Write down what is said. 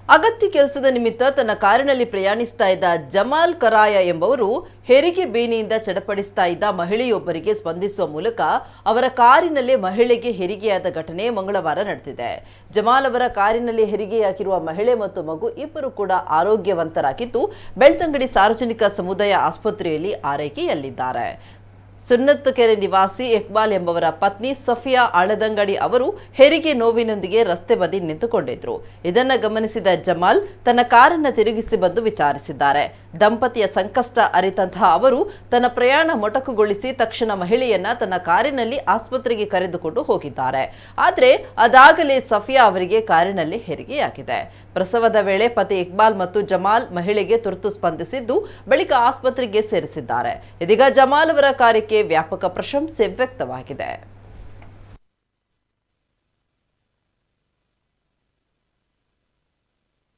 ಅಗತ್ಯ ಕೆಲಸದ ನಿಮಿತ್ತ ತನ್ನ ಕಾರಿನಲ್ಲಿ ಪ್ರಯಾಣಿಸ್ತಾ ಇದ್ದ ಜಮಾಲ್ ಕರಾಯ ಎಂಬವರು ಹೆರಿಗೆ ಬೇನೆಯಿಂದ ಚಡಪಡಿಸ್ತಾ ಇದ್ದ ಮಹಿಳೆಯೊಬ್ಬರಿಗೆ ಸ್ಪಂದಿಸುವ ಮೂಲಕ ಅವರ ಕಾರಿನಲ್ಲೇ ಮಹಿಳೆಗೆ ಹೆರಿಗೆಯಾದ ಘಟನೆ ಮಂಗಳವಾರ ನಡೆದಿದೆ. ಜಮಾಲ್ ಅವರ ಕಾರಿನಲ್ಲಿ ಹೆರಿಗೆಯಾಗಿರುವ ಮಹಿಳೆ ಮತ್ತು ಮಗು ಇಬ್ಬರು ಕೂಡ ಆರೋಗ್ಯವಂತರಾಗಿದ್ದು ಬೆಳ್ತಂಗಡಿ ಸಾರ್ವಜನಿಕ ಸಮುದಾಯ ಆಸ್ಪತ್ರೆಯಲ್ಲಿ ಆರೈಕೆಯಲ್ಲಿದ್ದಾರೆ. ಸುನ್ನತ್ಕೆರೆ ನಿವಾಸಿ ಇಕ್ಬಾಲ್ ಎಂಬವರ ಪತ್ನಿ ಸಫಿಯಾ ಆಳದಂಗಡಿ ಅವರು ಹೆರಿಗೆ ನೋವಿನೊಂದಿಗೆ ರಸ್ತೆ ಬದಿ ನಿಂತುಕೊಂಡಿದ್ರು. ಇದನ್ನ ಗಮನಿಸಿದ ಜಮಾಲ್ ತನ್ನ ಕಾರನ್ನು ತಿರುಗಿಸಿ ಬಂದು ವಿಚಾರಿಸಿದ್ದಾರೆ. ದಂಪತಿಯ ಸಂಕಷ್ಟ ಅರಿತಂತಹ ಅವರು ತನ್ನ ಪ್ರಯಾಣ ಮೊಟಕುಗೊಳಿಸಿ ತಕ್ಷಣ ಮಹಿಳೆಯನ್ನ ತನ್ನ ಕಾರಿನಲ್ಲಿ ಆಸ್ಪತ್ರೆಗೆ ಕರೆದುಕೊಂಡು ಹೋಗಿದ್ದಾರೆ. ಆದರೆ ಅದಾಗಲೇ ಸಫಿಯಾ ಅವರಿಗೆ ಕಾರಿನಲ್ಲಿ ಹೆರಿಗೆಯಾಗಿದೆ. ಪ್ರಸವದ ವೇಳೆ ಪತಿ ಇಕ್ಬಾಲ್ ಮತ್ತು ಜಮಾಲ್ ಮಹಿಳೆಗೆ ತುರ್ತು ಸ್ಪಂದಿಸಿದ್ದು ಬಳಿಕ ಆಸ್ಪತ್ರೆಗೆ ಸೇರಿಸಿದ್ದಾರೆ. ಇದೀಗ ಜಮಾಲ್ ಅವರ ಕಾರ್ಯಕ್ಕೆ ವ್ಯಾಪಕ ಪ್ರಶಂಸೆ ವ್ಯಕ್ತವಾಗಿದೆ.